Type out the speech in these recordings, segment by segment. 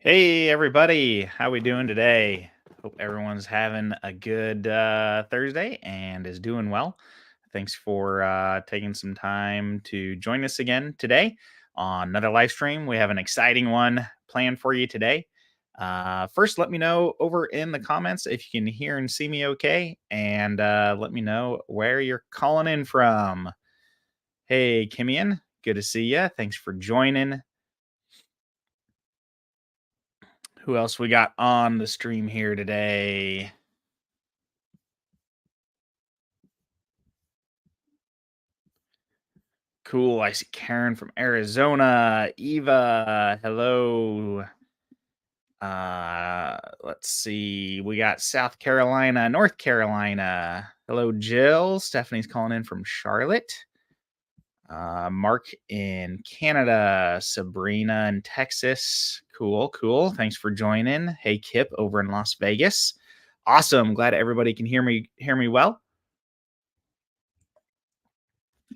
Hey everybody, how we doing today? Hope everyone's having a good Thursday and is doing well. Thanks for taking some time to join us again today on another live stream. We have an exciting one planned for you today. First, let me know over in the comments if you can hear and see me okay, and let me know where you're calling in from. Hey, Kimian, good to see you. Thanks for joining. Who else we got on the stream here today? Cool. I see Karen from Arizona. Eva, hello. Let's see. We got South Carolina, North Carolina. Hello, Jill. Stephanie's calling in from Charlotte. Mark in Canada. Sabrina in Texas. Cool, cool. Thanks for joining. Hey, Kip over in Las Vegas. Awesome. Glad everybody can hear me well.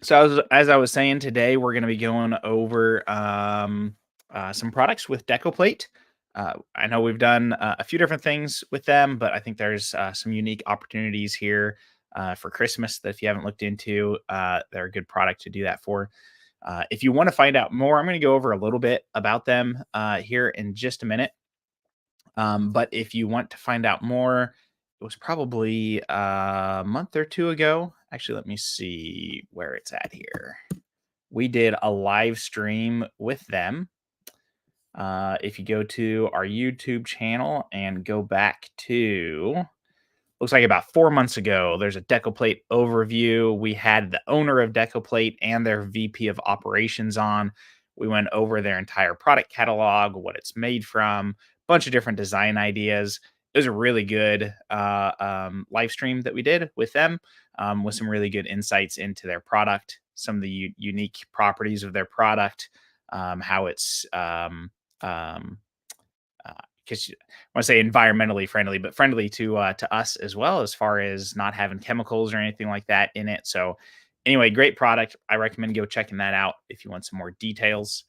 So as I was saying today, we're going to be going over some products with Deco Plate. I know we've done a few different things with them, but I think there's some unique opportunities here for Christmas that if you haven't looked into, they're a good product to do that for. If you want to find out more, I'm going to go over a little bit about them here in just a minute. But if you want to find out more, it was probably a month or two ago. Actually, let me see where it's at here. We did a live stream with them. If you go to our YouTube channel and go back to, looks like about 4 months ago, there's a Deco Plate overview. We had the owner of Deco Plate and their VP of operations on. We went over their entire product catalog, what it's made from, bunch of different design ideas. It was a really good live stream that we did with them, with some really good insights into their product, some of the unique properties of their product, how it's because I want to say environmentally friendly, but friendly to us as well, as far as not having chemicals or anything like that in it. So anyway, great product. I recommend go checking that out if you want some more details.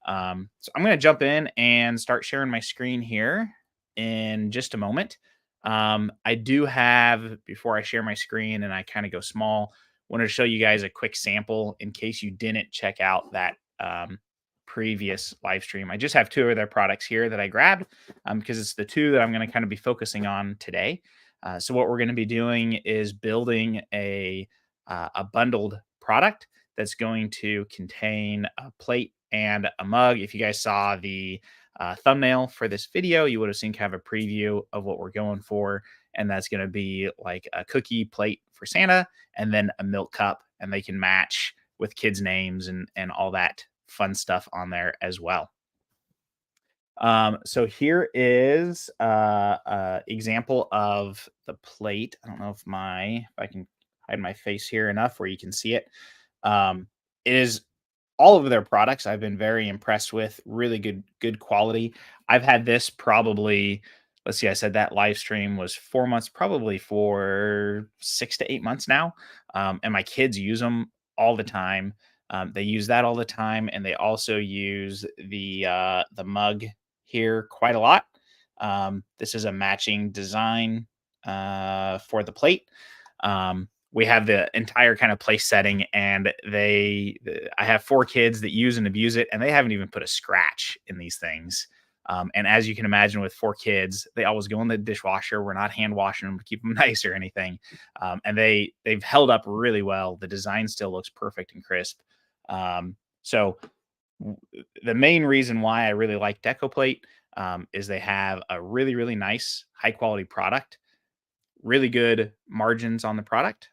So I'm going to jump in and start sharing my screen here in just a moment. I do have, before I share my screen and I kind of go small, wanted to show you guys a quick sample in case you didn't check out that previous live stream. I just have two of their products here that I grabbed because it's the two that I'm going to kind of be focusing on today. So what we're going to be doing is building a bundled product that's going to contain a plate and a mug. If you guys saw the thumbnail for this video, you would have seen kind of a preview of what we're going for. And that's going to be like a cookie plate for Santa and then a milk cup, and they can match with kids' names and all that fun stuff on there as well. So here is example of the plate. I don't know if I can hide my face here enough where you can see it. It is all of their products I've been very impressed with. Really good quality. I've had this probably, let's see, I said that live stream was 4 months, probably for 6 to 8 months now. And my kids use them all the time. They use that all the time, and they also use the mug here quite a lot. This is a matching design for the plate. We have the entire kind of place setting, and I have 4 kids that use and abuse it, and they haven't even put a scratch in these things. And as you can imagine, with 4 kids, they always go in the dishwasher. We're not hand washing them to keep them nice or anything. And they've held up really well. The design still looks perfect and crisp. So the main reason why I really like Deco Plate is they have a really nice high quality product, really good margins on the product,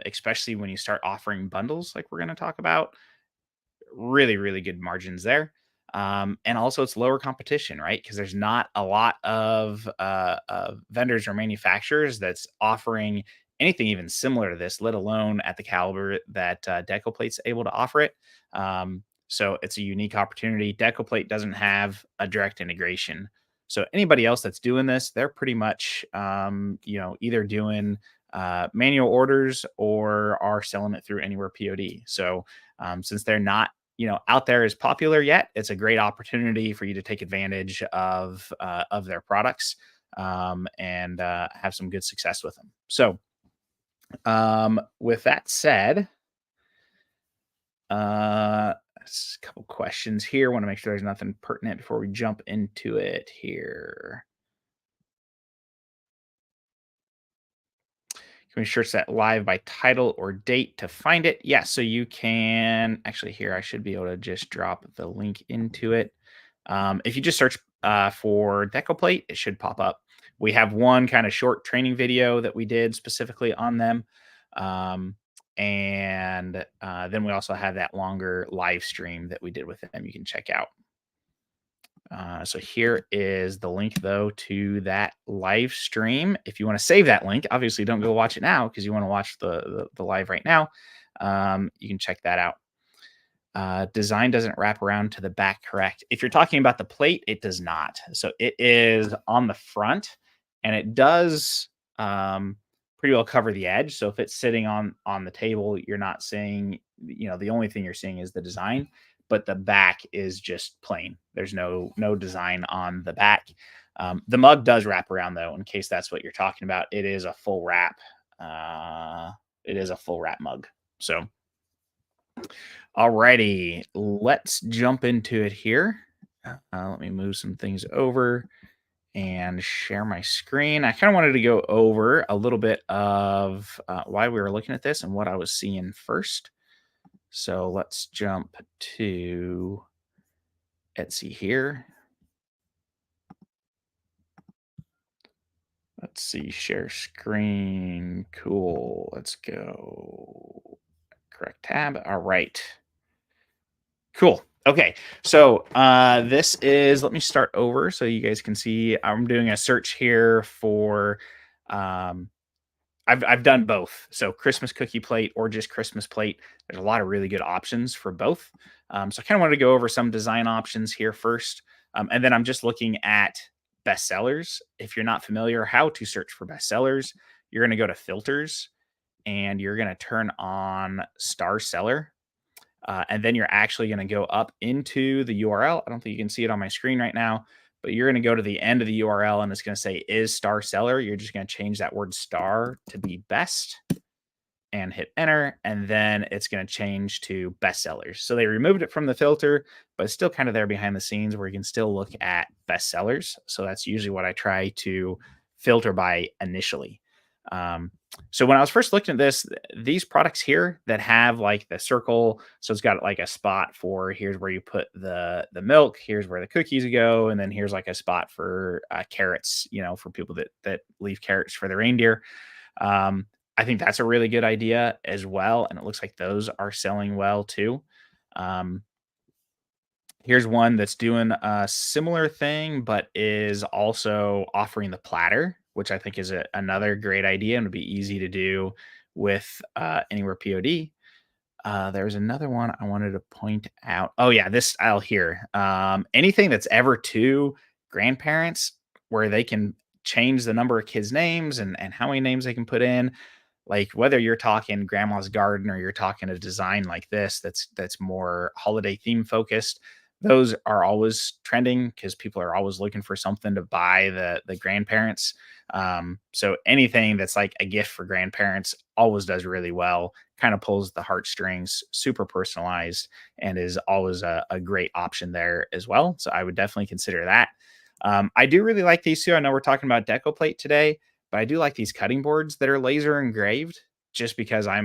especially when you start offering bundles like we're going to talk about. Really good margins there. And also it's lower competition, right? Because there's not a lot of vendors or manufacturers that's offering anything even similar to this, let alone at the caliber that Deco Plate's able to offer it. So it's a unique opportunity. Deco Plate doesn't have a direct integration. So anybody else that's doing this, they're pretty much, either doing manual orders or are selling it through Anywhere POD. So since they're not out there as popular yet, it's a great opportunity for you to take advantage of their products, and have some good success with them. So, with that said, a couple questions here. Want to make sure there's nothing pertinent before we jump into it here. Can we sure set live by title or date to find it? Yeah, so you can actually here. I should be able to just drop the link into it. If you just search for Deco Plate, it should pop up. We have one kind of short training video that we did specifically on them. Um, and then we also have that longer live stream that we did with them you can check out. So here is the link though to that live stream. If you want to save that link, obviously don't go watch it now because you want to watch the live right now. You can check that out. Design doesn't wrap around to the back, correct? If you're talking about the plate, it does not. So it is on the front, and it does pretty well cover the edge. So if it's sitting on the table, you're not seeing, the only thing you're seeing is the design, but the back is just plain. There's no design on the back. The mug does wrap around though, in case that's what you're talking about. It is a full wrap. It is a full wrap mug. So alrighty, let's jump into it here. Let me move some things over and share my screen. I kind of wanted to go over a little bit of why we were looking at this and what I was seeing first. So let's jump to Etsy here. Let's see, share screen. Cool. Let's go. Correct tab. All right. Cool. Okay. So this is, let me start over so you guys can see. I'm doing a search here for um I've done both. So Christmas cookie plate or just Christmas plate. There's a lot of really good options for both. So I kind of wanted to go over some design options here first. And then I'm just looking at bestsellers. If you're not familiar how to search for bestsellers, you're going to go to filters and you're going to turn on star seller. And then you're actually going to go up into the URL. I don't think you can see it on my screen right now, but you're going to go to the end of the URL and it's going to say is star seller. You're just going to change that word star to be best and hit enter. And then it's going to change to bestsellers. So they removed it from the filter, but it's still kind of there behind the scenes where you can still look at bestsellers. So that's usually what I try to filter by initially. So when I was first looking at this, these products here that have like the circle, so it's got like a spot for here's where you put the milk, here's where the cookies go, and then here's like a spot for carrots, for people that leave carrots for the reindeer. I think that's a really good idea as well, and it looks like those are selling well too. Um, Here's one that's doing a similar thing, but is also offering the platter, which I think is another great idea and would be easy to do with Anywhere POD. There's another one I wanted to point out. Oh yeah, this style here. Anything that's ever to grandparents, where they can change the number of kids' names and how many names they can put in, like whether you're talking grandma's garden or you're talking a design like this that's more holiday theme focused, those are always trending because people are always looking for something to buy the grandparents. So anything that's like a gift for grandparents always does really well, kind of pulls the heartstrings, super personalized, and is always a great option there as well. So I would definitely consider that. I do really like these two. I know we're talking about Deco Plate today, but I do like these cutting boards that are laser engraved just because I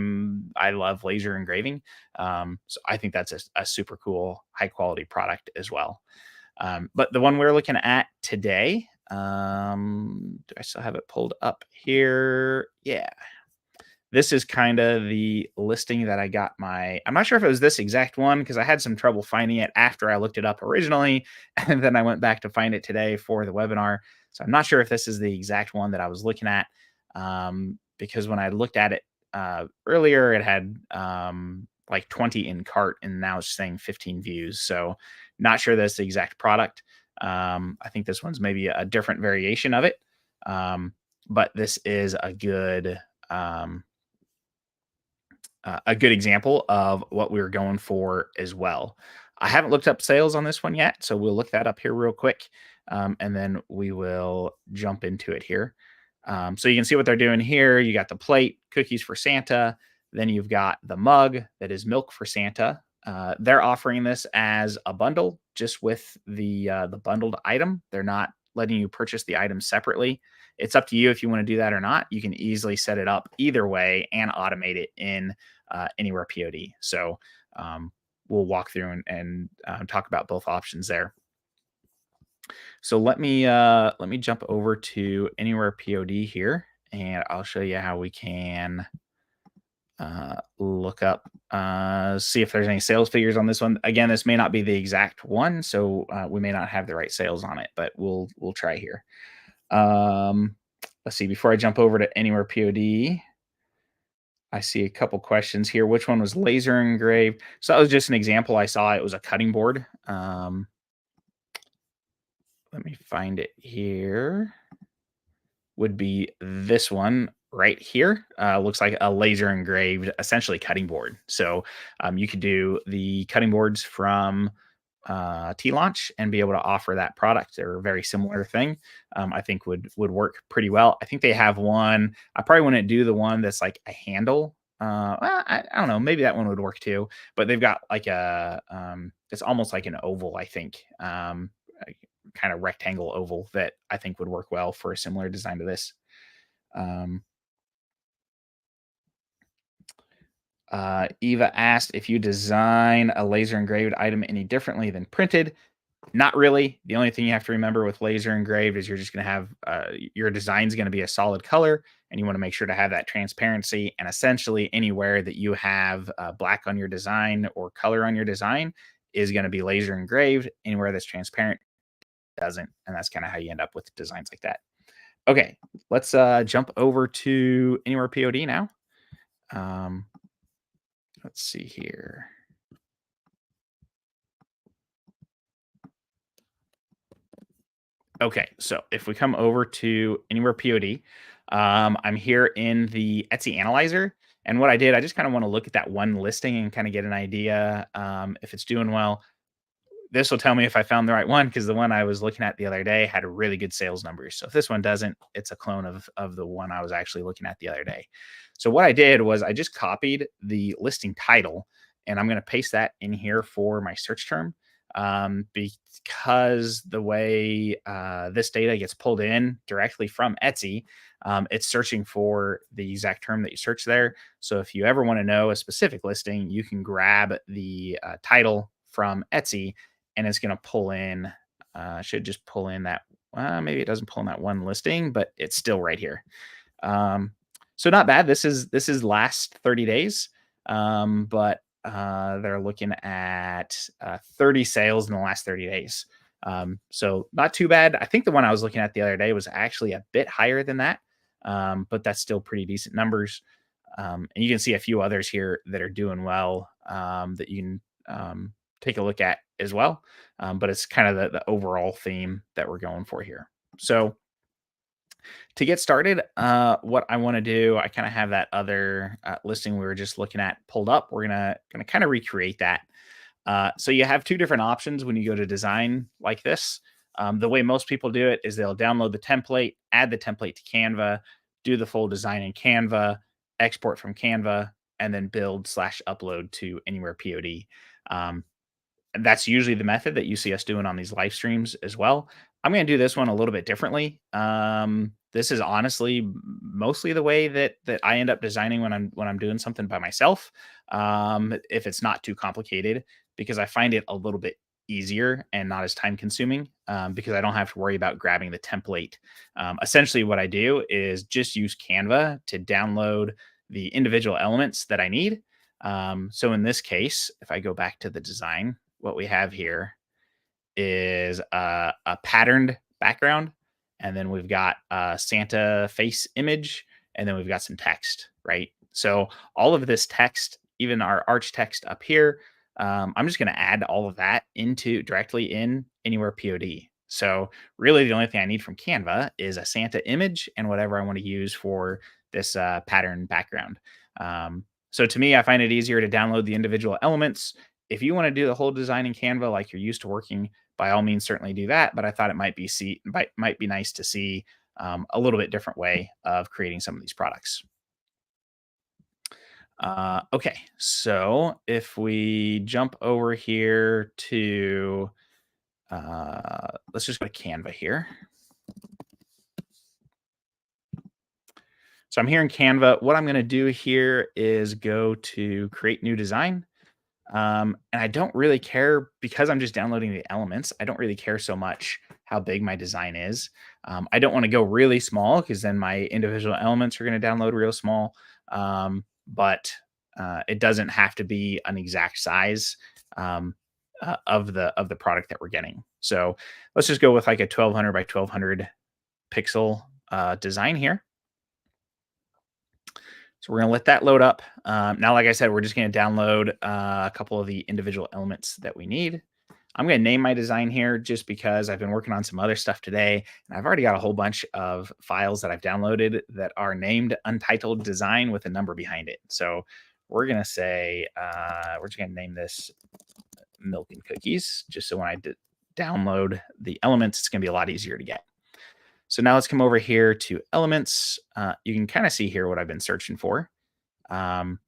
love laser engraving. So I think that's a super cool, high quality product as well. But the one we're looking at today, do I still have it pulled up here? Yeah. This is kind of the listing that I got I'm not sure if it was this exact one because I had some trouble finding it after I looked it up originally. And then I went back to find it today for the webinar. So I'm not sure if this is the exact one that I was looking at, because when I looked at it earlier, it had like 20 in cart and now it's saying 15 views. So not sure that's the exact product. I think this one's maybe a different variation of it. But this is a good a good example of what we were going for as well. I haven't looked up sales on this one yet, so we'll look that up here real quick, and then we will jump into it here. So you can see what they're doing here. You got the plate, cookies for Santa. Then you've got the mug that is milk for Santa. They're offering this as a bundle, just with the bundled item. They're not letting you purchase the items separately. It's up to you if you want to do that or not. You can easily set it up either way and automate it in Anywhere POD. So we'll walk through and talk about both options there. So let me jump over to Anywhere POD here, and I'll show you how we can look up, see if there's any sales figures on this one. Again, this may not be the exact one, so we may not have the right sales on it, but we'll try here. Um, let's see. Before I jump over to Anywhere POD, I see a couple questions here. Which one was laser engraved? So that was just an example I saw. It was a cutting board. Let me find it here. Would be this one right here. Looks like a laser engraved, essentially cutting board. So you could do the cutting boards from T-Launch and be able to offer that product. They're a very similar thing. I think would work pretty well. I think they have one. I probably wouldn't do the one that's like a handle. Well, I don't know. Maybe that one would work too. But they've got like it's almost like an oval. I think kind of rectangle oval that I think would work well for a similar design to this. Um, Eva asked if you design a laser engraved item any differently than printed. Not really. The only thing you have to remember with laser engraved is you're just going to have your design's going to be a solid color, and you want to make sure to have that transparency. And essentially, anywhere that you have black on your design or color on your design is going to be laser engraved. Anywhere that's transparent doesn't, and that's kind of how you end up with designs like that. Okay, let's jump over to Anywhere POD now. Um, let's see here. Okay, so if we come over to Anywhere POD, I'm here in the Etsy Analyzer. And what I did, I just kind of want to look at that one listing and kind of get an idea if it's doing well. This will tell me if I found the right one, because the one I was looking at the other day had a really good sales numbers. So if this one doesn't, it's a clone of the one I was actually looking at the other day. So what I did was I just copied the listing title, and I'm going to paste that in here for my search term, because the way this data gets pulled in directly from Etsy, it's searching for the exact term that you search there. So if you ever want to know a specific listing, you can grab the title from Etsy, and it's going to pull in, should just pull in that. Maybe it doesn't pull in that one listing, but it's still right here. Um, so not bad. This is last 30 days, but they're looking at 30 sales in the last 30 days. So not too bad. I think the one I was looking at the other day was actually a bit higher than that, but that's still pretty decent numbers. And you can see a few others here that are doing well, that you can take a look at as well. But it's kind of the overall theme that we're going for here. So to get started, what I want to do, I kind of have that other listing we were just looking at pulled up. We're gonna kind of recreate that. So you have two different options when you go to design like this. The way most people do it is they'll download the template, add the template to Canva, do the full design in Canva, export from Canva, and then build/upload to Anywhere POD. Um, that's usually the method that you see us doing on these live streams as well. I'm going to do this one a little bit differently. This is honestly mostly the way that I end up designing when I'm doing something by myself. If it's not too complicated, because I find it a little bit easier and not as time consuming, because I don't have to worry about grabbing the template. Essentially, what I do is just use Canva to download the individual elements that I need. So in this case, if I go back to the design, what we have here is a patterned background, and then we've got a Santa face image, and then we've got some text, right? So all of this text, even our arch text up here, I'm just going to add all of that into directly in Anywhere POD. So really, the only thing I need from Canva is a Santa image and whatever I want to use for this pattern background. So to me, I find it easier to download the individual elements. If you want to do the whole design in Canva like you're used to working, by all means, certainly do that. But I thought it might be nice to see a little bit different way of creating some of these products. Okay, so if we jump over here to, let's just go to Canva here. So I'm here in Canva. What I'm going to do here is go to create new design. And I don't really care because I'm just downloading the elements. I don't really care so much how big my design is. I don't want to go really small because then my individual elements are going to download real small. But it doesn't have to be an exact size um, of the product that we're getting. So let's just go with like a 1200 by 1200 pixel design here. So we're going to let that load up. Now, like I said, we're just going to download a couple of the individual elements that we need. I'm going to name my design here just because I've been working on some other stuff today. And I've already got a whole bunch of files that I've downloaded that are named untitled design with a number behind it. So we're going to say, we're just going to name this milk and cookies, just so when I download the elements, it's going to be a lot easier to get. So now let's come over here to elements. You can kind of see here what I've been searching for. Um,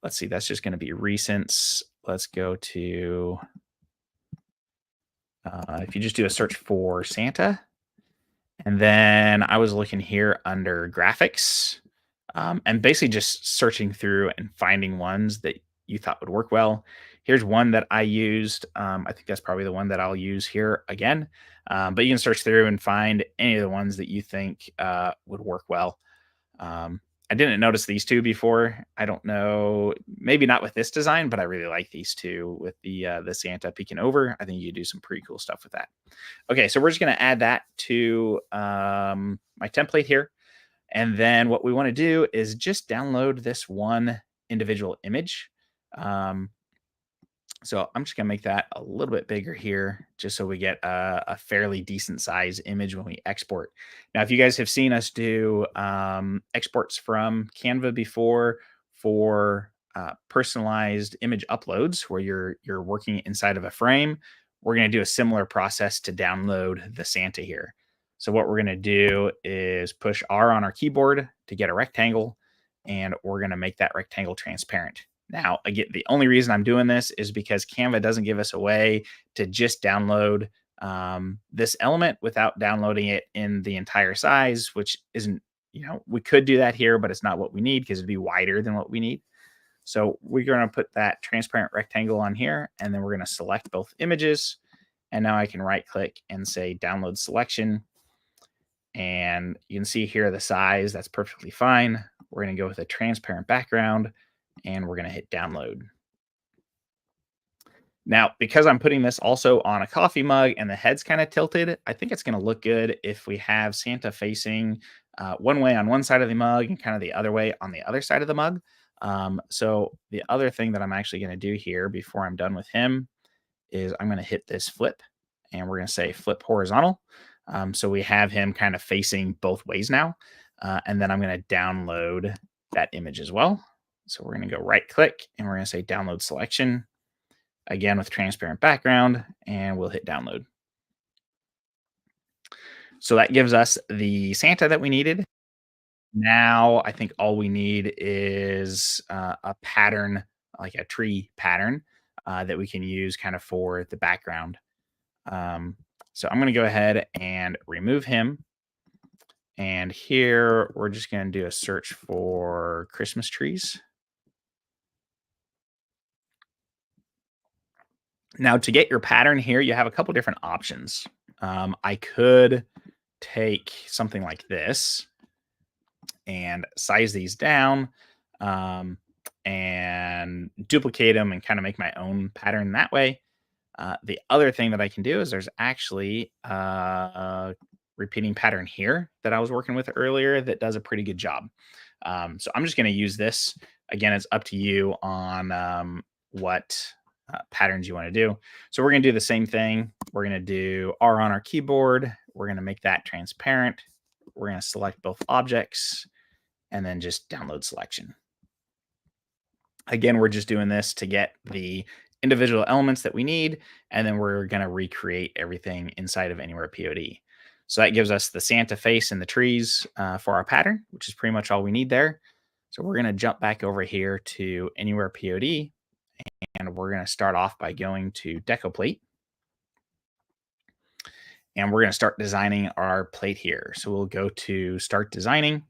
let's see, that's just going to be recents. Let's go to, if you just do a search for Santa, and then I was looking here under graphics, and basically just searching through and finding ones that you thought would work well. Here's one that I used. I think that's probably the one that I'll use here again. But you can search through and find any of the ones that you think would work well. I didn't notice these two before. I don't know, maybe not with this design, but I really like these two with the Santa peeking over. I think you do some pretty cool stuff with that. Okay, so we're just going to add that to my template here. And then what we want to do is just download this one individual image. Um, so I'm just going to make that a little bit bigger here, just so we get a fairly decent size image when we export. Now, if you guys have seen us do exports from Canva before for personalized image uploads, where you're working inside of a frame, we're going to do a similar process to download the Santa here. So what we're going to do is push R on our keyboard to get a rectangle, and we're going to make that rectangle transparent. Now, again, the only reason I'm doing this is because Canva doesn't give us a way to just download this element without downloading it in the entire size, which isn't, we could do that here, but it's not what we need because it'd be wider than what we need. So we're going to put that transparent rectangle on here, and then we're going to select both images. And now I can right click and say download selection. And you can see here the size, that's perfectly fine. We're going to go with a transparent background, and we're going to hit download. Now, because I'm putting this also on a coffee mug and the head's kind of tilted, I think it's going to look good if we have Santa facing one way on one side of the mug and kind of the other way on the other side of the mug. So the other thing that I'm actually going to do here before I'm done with him is I'm going to hit this flip, and we're going to say flip horizontal. So we have him kind of facing both ways now. And then I'm going to download that image as well. So we're going to go right click, and we're going to say download selection, again with transparent background, and we'll hit download. So that gives us the Santa that we needed. Now I think all we need is a pattern, like a tree pattern that we can use kind of for the background. So I'm going to go ahead and remove him. And here we're just going to do a search for Christmas trees. Now, to get your pattern here, you have a couple different options. I could take something like this and size these down and duplicate them and kind of make my own pattern that way. The other thing that I can do is there's actually a repeating pattern here that I was working with earlier that does a pretty good job. So I'm just going to use this. Again, it's up to you on what patterns you want to do. So we're going to do the same thing. We're going to do R on our keyboard. We're going to make that transparent. We're going to select both objects and then just download selection. Again, we're just doing this to get the individual elements that we need, and then we're going to recreate everything inside of Anywhere POD. So that gives us the Santa face and the trees for our pattern, which is pretty much all we need there. So we're going to jump back over here to Anywhere POD, and we're going to start off by going to Deco Plate, and we're going to start designing our plate here. So we'll go to Start Designing.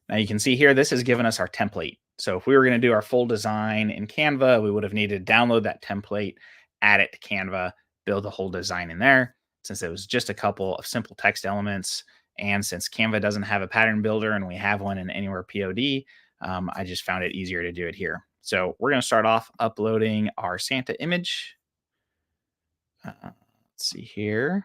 Now you can see here, this has given us our template. So if we were going to do our full design in Canva, we would have needed to download that template, add it to Canva, build the whole design in there. Since it was just a couple of simple text elements, and since Canva doesn't have a pattern builder and we have one in Anywhere POD, I just found it easier to do it here. So we're going to start off uploading our Santa image. Let's see here.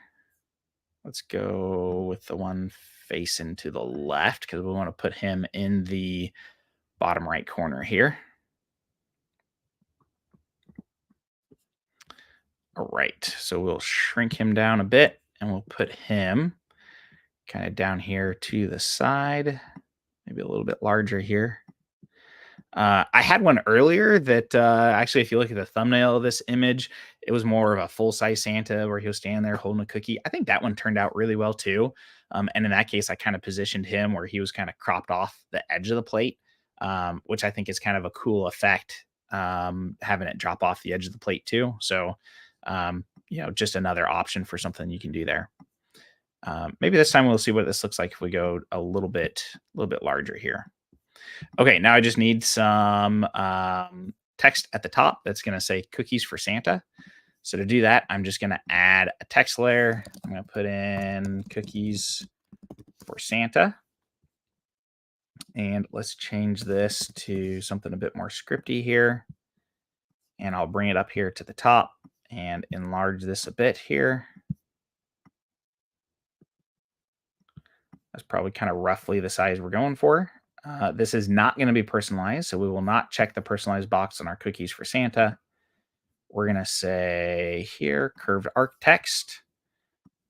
Let's go with the one facing to the left because we want to put him in the bottom right corner here. All right, so we'll shrink him down a bit and we'll put him kind of down here to the side, maybe a little bit larger here. I had one earlier that actually, if you look at the thumbnail of this image, it was more of a full size Santa where he was standing there holding a cookie. I think that one turned out really well too. And in that case, I kind of positioned him where he was kind of cropped off the edge of the plate, which I think is kind of a cool effect, having it drop off the edge of the plate too. So, just another option for something you can do there. Maybe this time we'll see what this looks like if we go a little bit larger here. Okay, now I just need some text at the top that's going to say cookies for Santa. So to do that, I'm just going to add a text layer. I'm going to put in cookies for Santa. And let's change this to something a bit more scripty here. And I'll bring it up here to the top and enlarge this a bit here. That's probably kind of roughly the size we're going for. This is not going to be personalized, so we will not check the personalized box on our cookies for Santa. We're going to say here, curved arc text,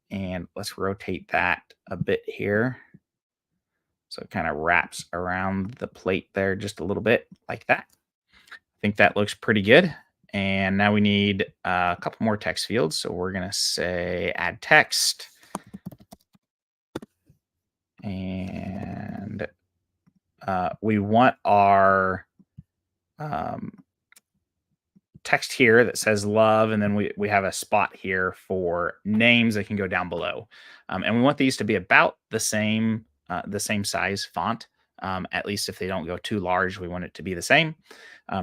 and let's rotate that a bit here. So it kind of wraps around the plate there just a little bit like that. I think that looks pretty good. And now we need a couple more text fields. So we're going to say add text. And we want our text here that says love, and then we have a spot here for names that can go down below. And we want these to be about the same size font. At least if they don't go too large, we want it to be the same.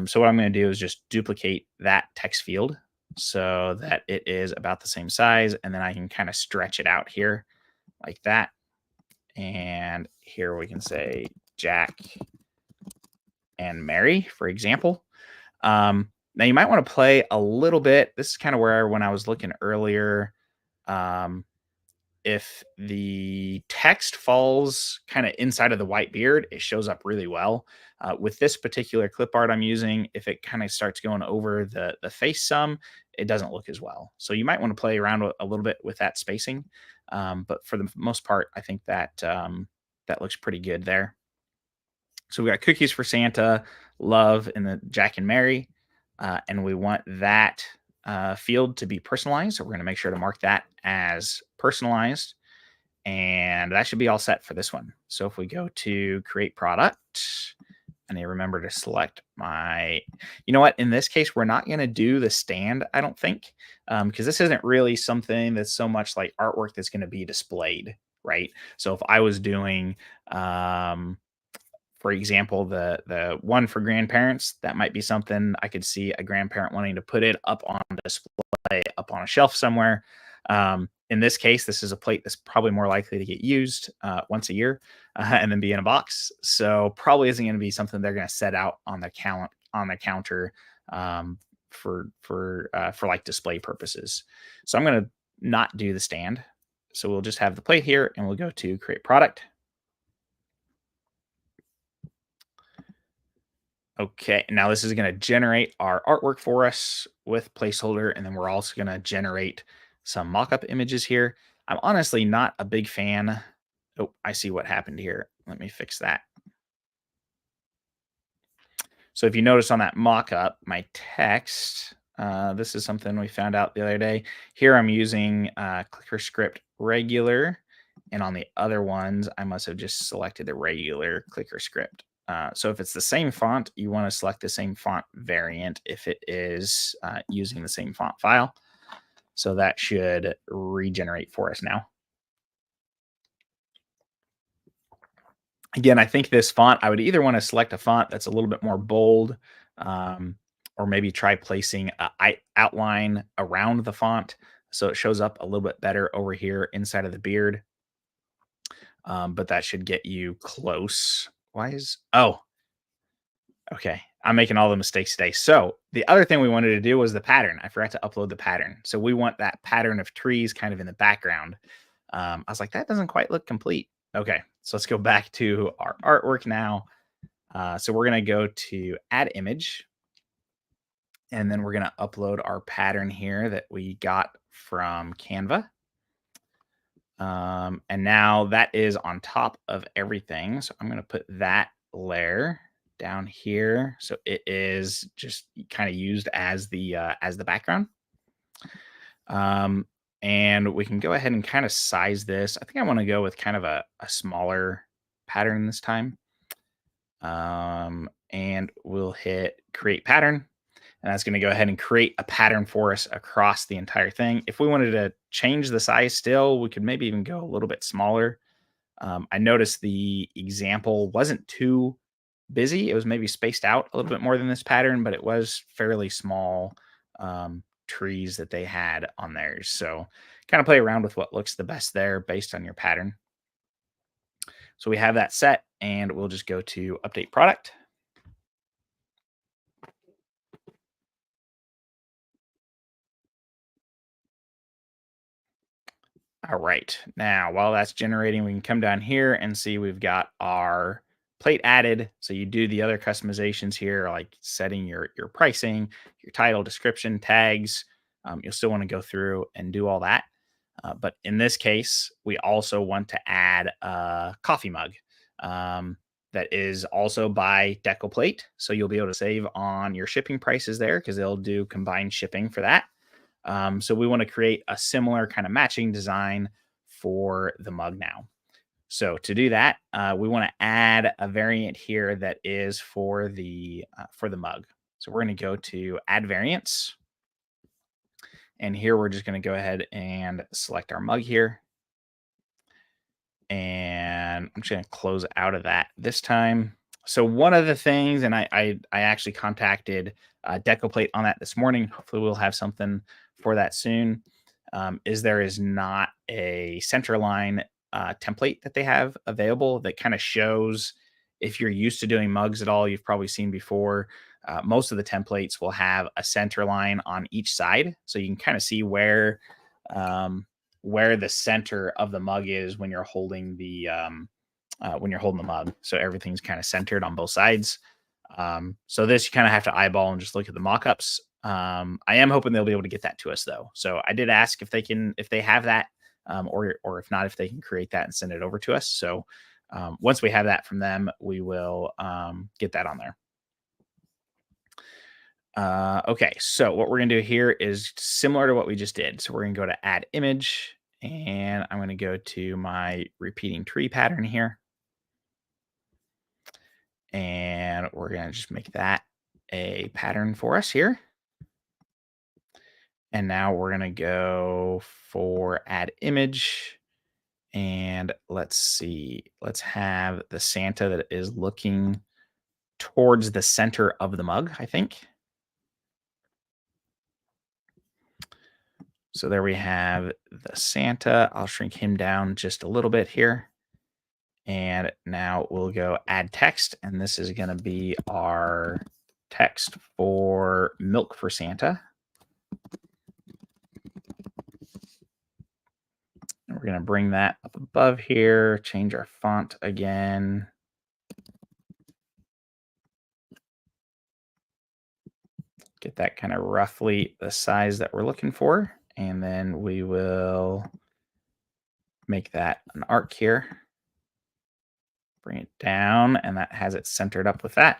So what I'm going to do is just duplicate that text field so that it is about the same size, and then I can kind of stretch it out here like that. And here we can say Jack and Mary, for example. Now you might want to play a little bit. This is kind of where, when I was looking earlier, if the text falls kind of inside of the white beard, it shows up really well. With this particular clip art I'm using, if it kind of starts going over the face some, it doesn't look as well. So you might want to play around a little bit with that spacing. But for the most part, I think that that looks pretty good there. So we got cookies for Santa, love, and the Jack and Mary. And we want that field to be personalized. So we're going to make sure to mark that as personalized. And that should be all set for this one. So if we go to create product, I need to remember to select my, you know what, in this case, we're not going to do the stand, I don't think, because this isn't really something that's so much like artwork that's going to be displayed, right? So if I was doing, for example, the one for grandparents, that might be something I could see a grandparent wanting to put it up on display, up on a shelf somewhere. In this case, this is a plate that's probably more likely to get used once a year and then be in a box. So probably isn't going to be something they're going to set out on the counter for like display purposes. So I'm going to not do the stand. So we'll just have the plate here, and we'll go to create product. Okay, now this is going to generate our artwork for us with placeholder, and then we're also going to generate some mock-up images here. I'm honestly not a big fan. Oh, I see what happened here. Let me fix that. So if you notice on that mock-up, my text, this is something we found out the other day. Here I'm using clicker script regular, and on the other ones, I must have just selected the regular clicker script. So if it's the same font, you want to select the same font variant if it is using the same font file. So that should regenerate for us now. Again, I think this font, I would either want to select a font that's a little bit more bold, um, or maybe try placing a outline around the font so it shows up a little bit better over here inside of the beard. But that should get you close. Oh, okay. I'm making all the mistakes today. So the other thing we wanted to do was the pattern. I forgot to upload the pattern. So we want that pattern of trees kind of in the background. I was like, that doesn't quite look complete. Okay, so let's go back to our artwork now. So we're going to go to add image, and then we're going to upload our pattern here that we got from Canva. And now that is on top of everything. So I'm going to put that layer down here. So it is just kind of used as the background. And we can go ahead and kind of size this. I think I want to go with kind of a smaller pattern this time. And we'll hit create pattern. And that's going to go ahead and create a pattern for us across the entire thing. If we wanted to change the size still, we could maybe even go a little bit smaller. I noticed the example wasn't too busy. It was maybe spaced out a little bit more than this pattern, but it was fairly small trees that they had on theirs. So kind of play around with what looks the best there based on your pattern. So we have that set, and we'll just go to update product. All right. Now, while that's generating, we can come down here and see we've got our plate added. So you do the other customizations here, like setting your pricing, your title, description, tags. You'll still want to go through and do all that. But in this case, we also want to add a coffee mug that is also by Deco Plate. So you'll be able to save on your shipping prices there because they'll do combined shipping for that. So we want to create a similar kind of matching design for the mug now. So to do that, we want to add a variant here that is for the mug. So we're going to go to add variants. And here we're just going to go ahead and select our mug here. And I'm just going to close out of that this time. So one of the things, and I actually contacted Deco Plate on that this morning. Hopefully we'll have something for that soon. Is there is not a center line template that they have available that kind of shows if you're used to doing mugs at all. You've probably seen before. Most of the templates will have a center line on each side, so you can kind of see where the center of the mug is when you're holding the mug. So everything's kind of centered on both sides. So this you kind of have to eyeball and just look at the mockups. I am hoping they'll be able to get that to us though. So I did ask if they have that, or if not, if they can create that and send it over to us. So once we have that from them, we will get that on there. Okay, so what we're going to do here is similar to what we just did. So we're going to go to add image, and I'm going to go to my repeating tree pattern here. And we're going to just make that a pattern for us here. And now we're going to go for add image. And let's see, let's have the Santa that is looking towards the center of the mug, I think. So there we have the Santa. I'll shrink him down just a little bit here. And now we'll go add text. And this is going to be our text for Milk for Santa. And we're going to bring that up above here, change our font again. Get that kind of roughly the size that we're looking for. And then we will make that an arc here. Bring it down, and that has it centered up with that.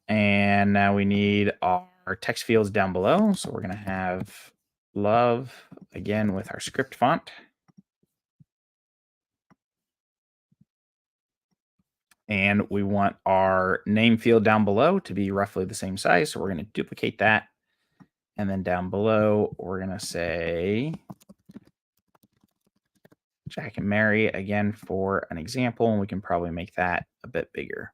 And now we need our text fields down below. So we're going to have love again with our script font. And we want our name field down below to be roughly the same size. So we're going to duplicate that. And then down below, we're going to say Jack and Mary again for an example. And we can probably make that a bit bigger.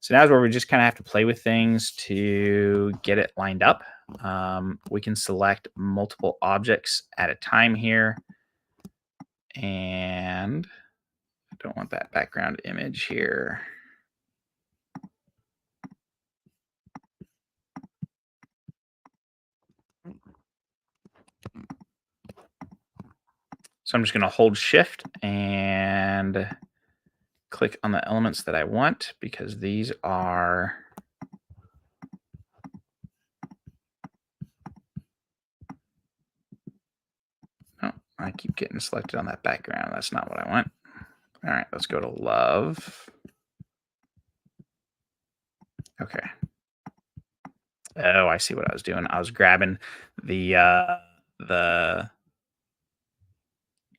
So now is where we just kind of have to play with things to get it lined up. We can select multiple objects at a time here. And I don't want that background image here. So I'm just going to hold shift and click on the elements that I want, because these are I keep getting selected on that background. That's not what I want. All right, let's go to love. Okay. Oh, I see what I was doing. I was grabbing the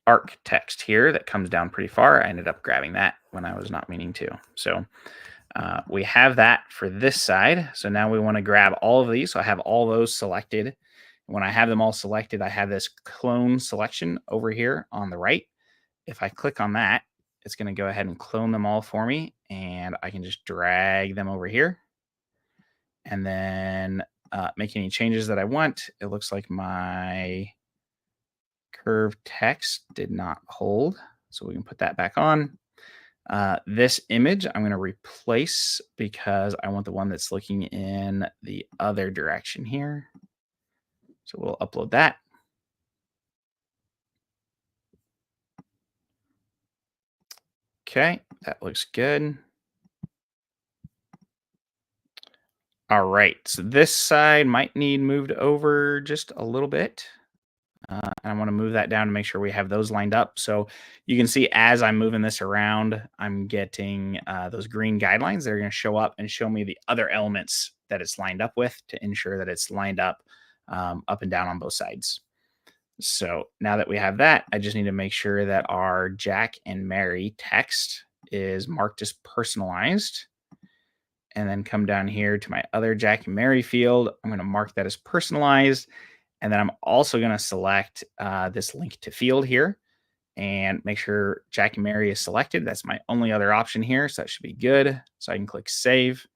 arc text here that comes down pretty far. I ended up grabbing that when I was not meaning to. So we have that for this side. So now we want to grab all of these. So I have all those selected. When I have them all selected, I have this clone selection over here on the right. If I click on that, it's going to go ahead and clone them all for me. And I can just drag them over here. And then make any changes that I want. It looks like my curve text did not hold. So we can put that back on. This image I'm going to replace because I want the one that's looking in the other direction here. So we'll upload that. Okay, that looks good. All right, so this side might need moved over just a little bit. And I want to move that down to make sure we have those lined up. So you can see as I'm moving this around, I'm getting those green guidelines that are going to show up and show me the other elements that it's lined up with to ensure that it's lined up and down on both sides. So now that we have that, I just need to make sure that our Jack and Mary text is marked as personalized. And then come down here to my other Jack and Mary field. I'm going to mark that as personalized. And then I'm also going to select this link to field here and make sure Jack and Mary is selected. That's my only other option here. So that should be good. So I can click save.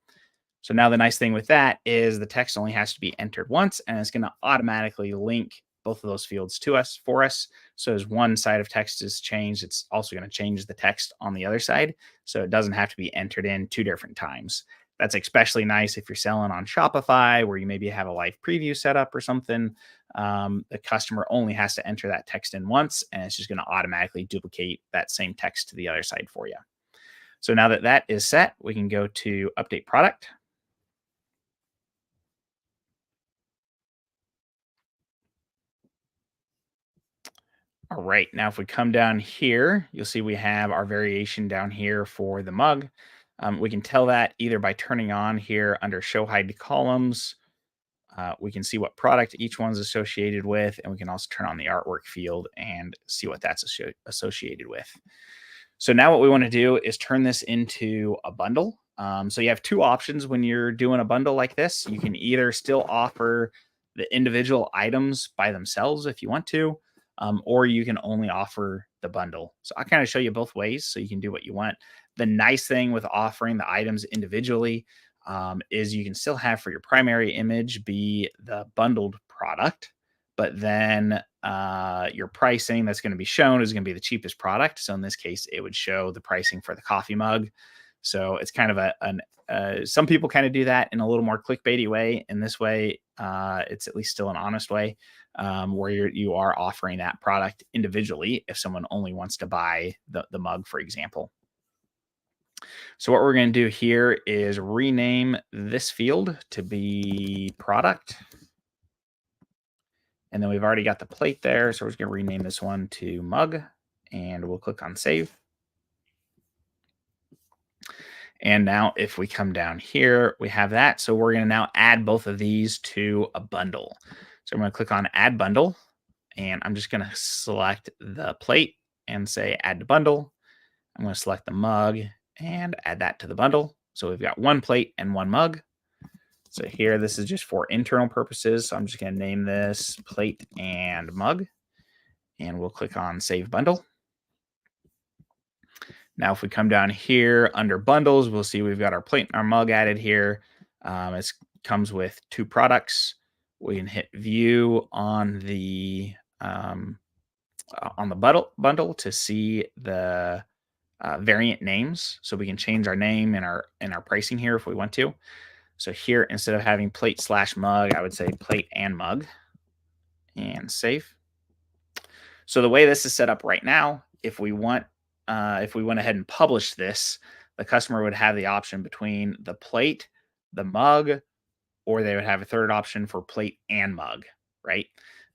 So now the nice thing with that is the text only has to be entered once, and it's going to automatically link both of those fields to us for us. So as one side of text is changed, it's also going to change the text on the other side. So it doesn't have to be entered in 2 different times. That's especially nice if you're selling on Shopify, where you maybe have a live preview set up or something. The customer only has to enter that text in once, and it's just going to automatically duplicate that same text to the other side for you. So now that that is set, we can go to update product. All right, now if we come down here, you'll see we have our variation down here for the mug. We can tell that either by turning on here under show hide columns. We can see what product each one's associated with, and we can also turn on the artwork field and see what that's associated with. So now what we want to do is turn this into a bundle. So you have 2 options when you're doing a bundle like this. You can either still offer the individual items by themselves if you want to, or you can only offer the bundle. So I'll kind of show you both ways so you can do what you want. The nice thing with offering the items individually is you can still have for your primary image be the bundled product, but then your pricing that's going to be shown is going to be the cheapest product. So in this case, it would show the pricing for the coffee mug. So it's kind of some people kind of do that in a little more clickbaity way. In this way, it's at least still an honest way where you are offering that product individually if someone only wants to buy the mug, for example. So what we're going to do here is rename this field to be product. And then we've already got the plate there. So we're just going to rename this one to mug, and we'll click on save. And now if we come down here, we have that. So we're going to now add both of these to a bundle. So I'm going to click on add bundle, and I'm just going to select the plate and say add to bundle. I'm going to select the mug and add that to the bundle. So we've got one plate and one mug. So here, this is just for internal purposes. So I'm just going to name this plate and mug, and we'll click on save bundle. Now, if we come down here under bundles, we'll see we've got our plate and our mug added here. It comes with 2 products. We can hit view on the bundle to see the variant names. So we can change our name and our pricing here if we want to. So here, instead of having plate/mug, I would say plate and mug, and save. So the way this is set up right now, if we went ahead and published this, the customer would have the option between the plate, the mug, or they would have a third option for plate and mug, right?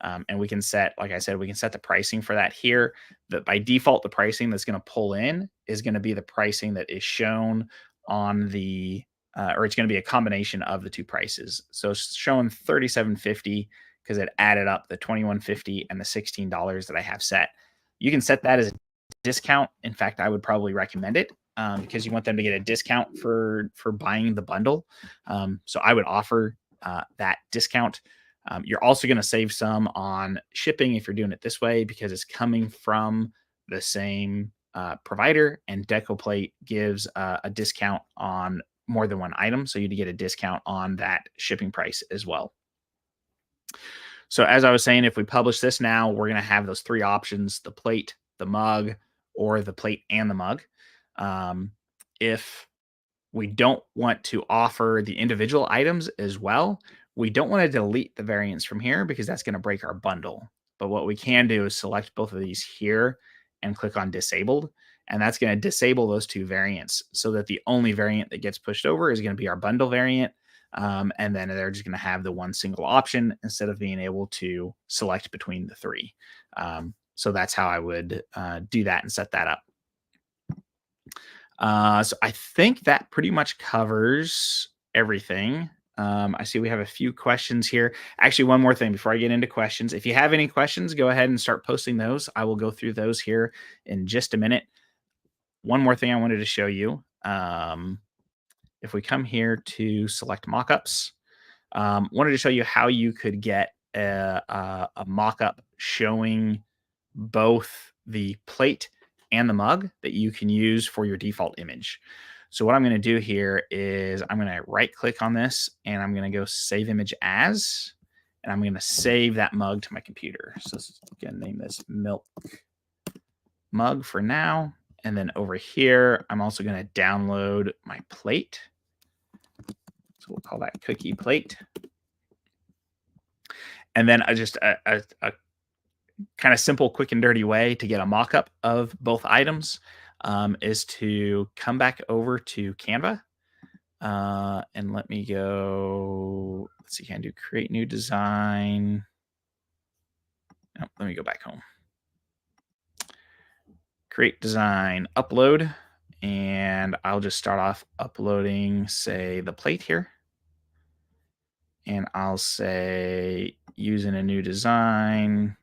And we can set, like I said, we can set the pricing for that here. That by default, the pricing that's going to pull in is going to be the pricing that is shown on the, or it's going to be a combination of the 2 prices. So it's showing $37.50 because it added up the $21.50 and the $16 that I have set. You can set that as a discount. In fact, I would probably recommend it because you want them to get a discount for buying the bundle. So I would offer that discount. You're also going to save some on shipping if you're doing it this way because it's coming from the same provider, and Deco Plate gives a discount on more than one item. So you'd get a discount on that shipping price as well. So as I was saying, if we publish this now, we're going to have those 3 options: the plate, the mug, or the plate and the mug. If we don't want to offer the individual items as well, we don't want to delete the variants from here because that's going to break our bundle. But what we can do is select both of these here and click on disabled. And that's going to disable those 2 variants so that the only variant that gets pushed over is going to be our bundle variant. And then they're just going to have the one single option instead of being able to select between the 3. So that's how I would do that and set that up. So I think that pretty much covers everything. I see we have a few questions here. Actually, one more thing before I get into questions. If you have any questions, go ahead and start posting those. I will go through those here in just a minute. One more thing I wanted to show you. If we come here to select mockups, wanted to show you how you could get a mockup showing both the plate and the mug that you can use for your default image. So what I'm going to do here is I'm going to right click on this and I'm going to go save image as, and I'm going to save that mug to my computer. So I'm going to name this milk mug for now. And then over here, I'm also going to download my plate. So we'll call that cookie plate. And then just a kind of simple, quick and dirty way to get a mock-up of both items is to come back over to Canva and let me go. Let's see, can I do create new design? Oh, let me go back home. Create design, upload, and I'll just start off uploading, say, the plate here. And I'll say using a new design.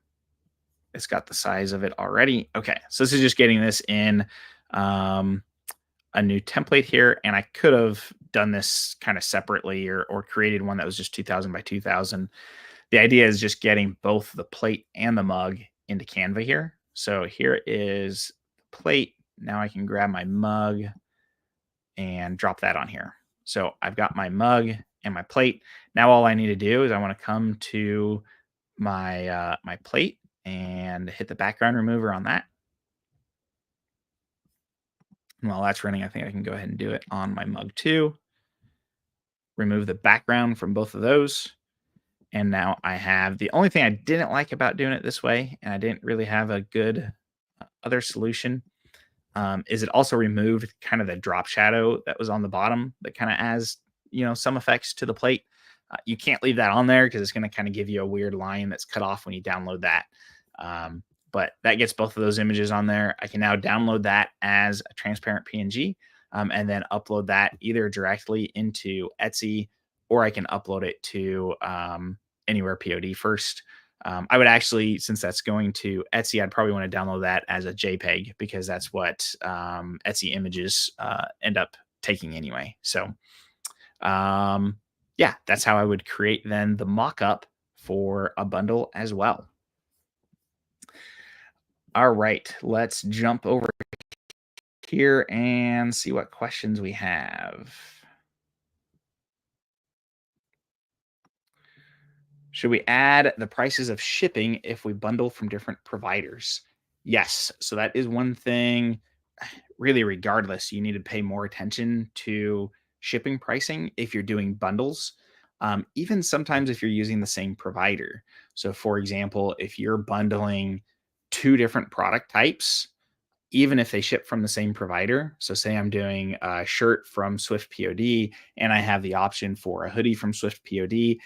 It's got the size of it already. Okay, so this is just getting this in a new template here, and I could have done this kind of separately or created one that was just 2000 by 2000. The idea is just getting both the plate and the mug into Canva here. So here is the plate. Now I can grab my mug and drop that on here. So I've got my mug and my plate. Now all I need to do is I want to come to my my plate and hit the background remover on that. And while that's running, I think I can go ahead and do it on my mug too. Remove the background from both of those. And now I have, the only thing I didn't like about doing it this way, and I didn't really have a good other solution, is it also removed kind of the drop shadow that was on the bottom that kind of adds, some effects to the plate. You can't leave that on there because it's going to kind of give you a weird line that's cut off when you download that. But that gets both of those images on there. I can now download that as a transparent PNG. and then upload that either directly into Etsy, or I can upload it to Anywhere POD first. I would actually, since that's going to Etsy, I'd probably want to download that as a JPEG because that's what Etsy images end up taking anyway. So, um, yeah, that's how I would create then the mock-up for a bundle as well. All right, let's jump over here and see what questions we have. Should we add the prices of shipping if we bundle from different providers? Yes. So that is one thing. Really, regardless, you need to pay more attention to shipping pricing if you're doing bundles. Even sometimes if you're using the same provider. So, for example, if you're bundling two different product types, even if they ship from the same provider. So, say I'm doing a shirt from Swift POD and I have the option for a hoodie from Swift POD.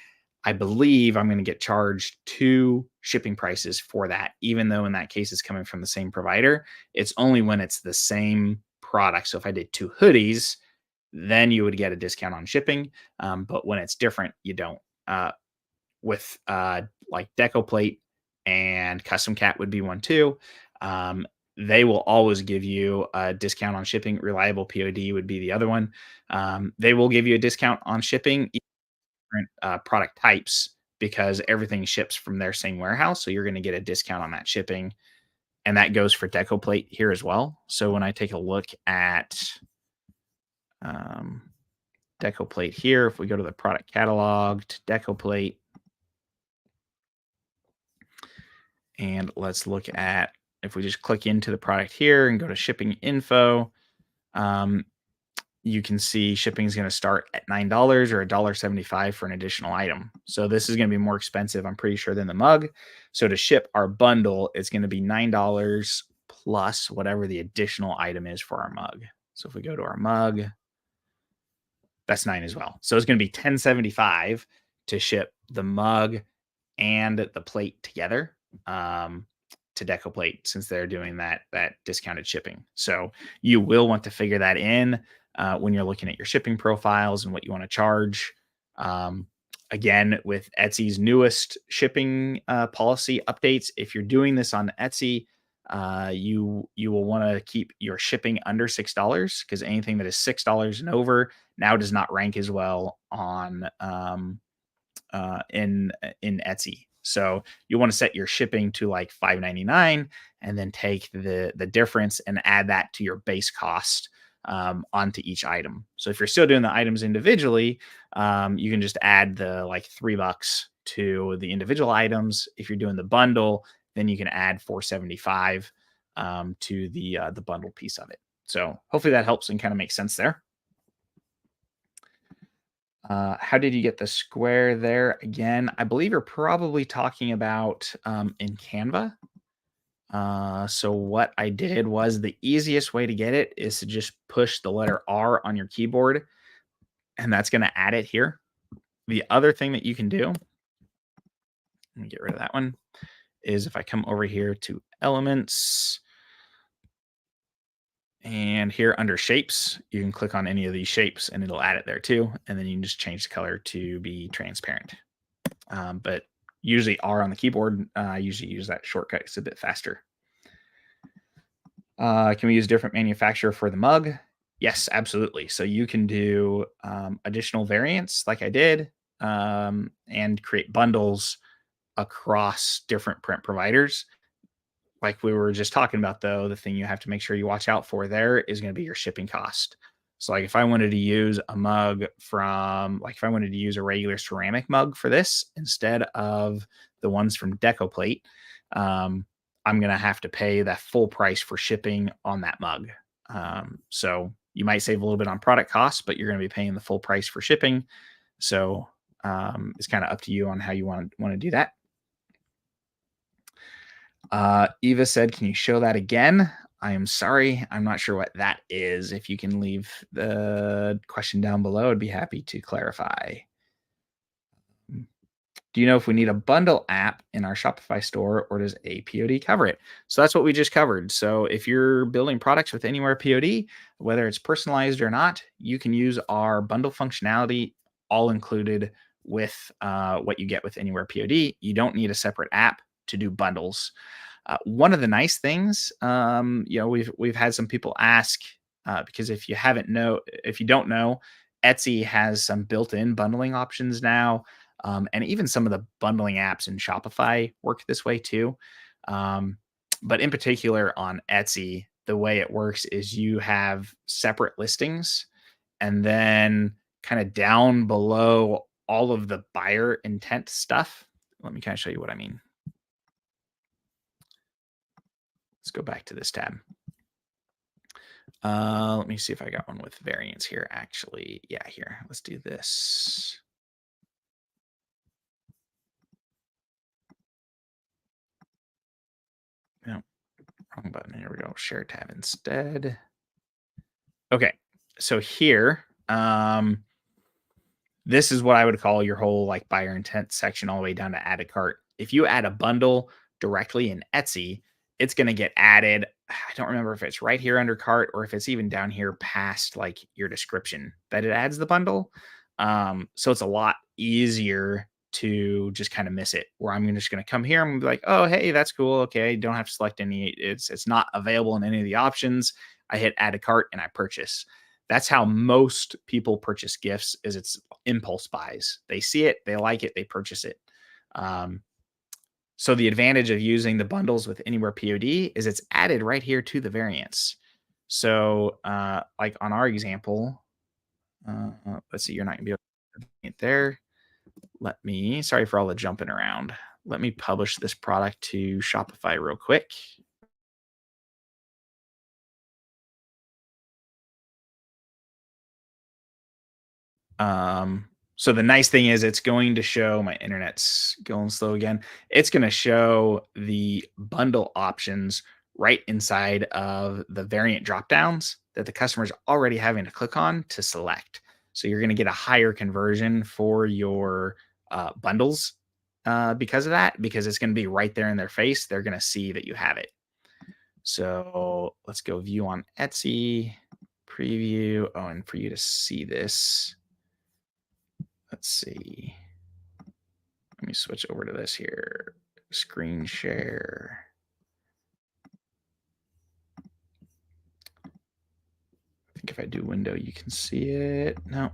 I believe I'm going to get charged two shipping prices for that, even though in that case it's coming from the same provider. It's only when it's the same product. So, if I did two hoodies, then you would get a discount on shipping. But when it's different, you don't. With like Deco Plate and Custom Cat would be one too. They will always give you a discount on shipping. Reliable POD would be the other one. They will give you a discount on shipping, different product types, because everything ships from their same warehouse. So you're going to get a discount on that shipping. And that goes for Deco Plate here as well. So when I take a look at um, Deco Plate here, if we go to the product catalog to Deco Plate, and let's look at, if we just click into the product here and go to shipping info, um, you can see shipping is going to start at $9 or $1.75 for an additional item. So this is going to be more expensive, I'm pretty sure, than the mug. So to ship our bundle, it's going to be $9 plus whatever the additional item is for our mug. So if we go to our mug, that's 9 as well. So it's going to be $10.75 to ship the mug and the plate together. To Deco Plate, since they're doing that discounted shipping. So you will want to figure that in when you're looking at your shipping profiles and what you want to charge. Again, with Etsy's newest shipping policy updates, if you're doing this on Etsy, you will want to keep your shipping under $6, because anything that is $6 and over now does not rank as well on in Etsy. So you want to set your shipping to like $5.99 and then take the difference and add that to your base cost onto each item. So if you're still doing the items individually, you can just add the like $3 to the individual items. If you're doing the bundle, then you can add $4.75 to the bundle piece of it. So hopefully that helps and kind of makes sense there. How did you get the square there again? I believe you're probably talking about in Canva. So what I did was, the easiest way to get it is to just push the letter R on your keyboard, and that's going to add it here. The other thing that you can do, let me get rid of that one, is if I come over here to elements, and here under shapes, you can click on any of these shapes and it'll add it there too. And then you can just change the color to be transparent. But usually R on the keyboard, I usually use that shortcut. It's a bit faster. Can we use different manufacturer for the mug? Yes, absolutely. So you can do additional variants like I did, and create bundles across different print providers. Like we were just talking about, though, the thing you have to make sure you watch out for there is going to be your shipping cost. So, like, if I wanted to use a mug from, like, if I wanted to use a regular ceramic mug for this instead of the ones from Deco Plate, I'm going to have to pay that full price for shipping on that mug. So, you might save a little bit on product costs, but you're going to be paying the full price for shipping. So, it's kind of up to you on how you want to do that. Eva said, can you show that again? I am sorry. I'm not sure what that is. If you can leave the question down below, I'd be happy to clarify. Do Do you know if we need a bundle app in our Shopify store or does a POD cover it? So that's what we just covered. So if you're building products with Anywhere POD, whether it's personalized or not, you can use our bundle functionality all included with what you get with Anywhere POD. You don't need a separate app to do bundles. One of the nice things, we've had some people ask because if you don't know, Etsy has some built-in bundling options now, and even some of the bundling apps in Shopify work this way too. Um, but in particular on Etsy, the way it works is you have separate listings, and then kind of down below all of the buyer intent stuff. Let me kind of show you what I mean. Let's go back to this tab. Let me see if I got one with variants here. Actually, yeah, here. Let's do this. No, wrong button. Here we go. Share tab instead. Okay, so here, this is what I would call your whole like buyer intent section all the way down to add a cart. If you add a bundle directly in Etsy, it's going to get added. I don't remember if it's right here under cart or if it's even down here past like your description that it adds the bundle. So it's a lot easier to just kind of miss it. Where I'm just going to come here, I'm gonna be like, oh hey, that's cool. Okay, don't have to select any. It's not available in any of the options. I hit add a cart and I purchase. That's how most people purchase gifts. Is it's impulse buys. They see it, they like it, they purchase it. Um, so the advantage of using the bundles with Anywhere POD is it's added right here to the variants. So like on our example, let's see, you're not gonna be able to get there. Sorry for all the jumping around. Let me publish this product to Shopify real quick. So the nice thing is it's going to show my internet's going slow again. It's going to show the bundle options right inside of the variant drop downs that the customer's already having to click on to select. So you're going to get a higher conversion for your bundles because of that, because it's going to be right there in their face. They're going to see that you have it. So let's go view on Etsy, preview. Oh, and for you to see this, let's see. Let me switch over to this here. Screen share. I think if I do window, you can see it. No.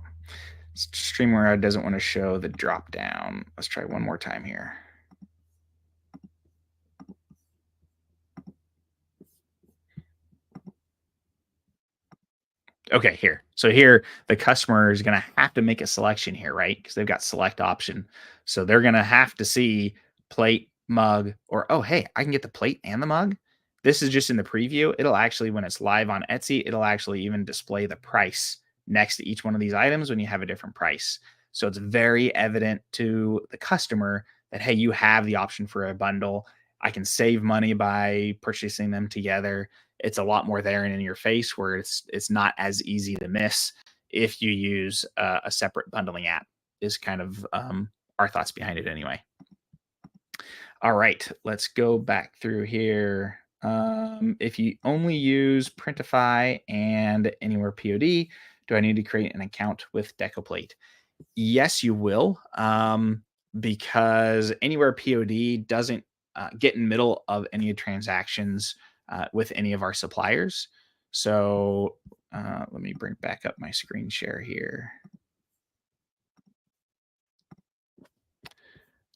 StreamYard doesn't want to show the drop down. Let's try one more time here. Okay, here. So here, the customer is going to have to make a selection here, right? Because they've got select option. So they're going to have to see plate, mug, or, oh, hey, I can get the plate and the mug. This is just in the preview. It'll actually, when it's live on Etsy, it'll actually even display the price next to each one of these items when you have a different price. So it's very evident to the customer that, hey, you have the option for a bundle. I can save money by purchasing them together. It's a lot more there and in your face, where it's not as easy to miss if you use a separate bundling app. Is kind of our thoughts behind it anyway. All right, let's go back through here. If you only use Printify and Anywhere POD, do I need to create an account with Deco Plate? Yes, you will, because Anywhere POD doesn't get in the middle of any transactions with any of our suppliers. So let me bring back up my screen share here.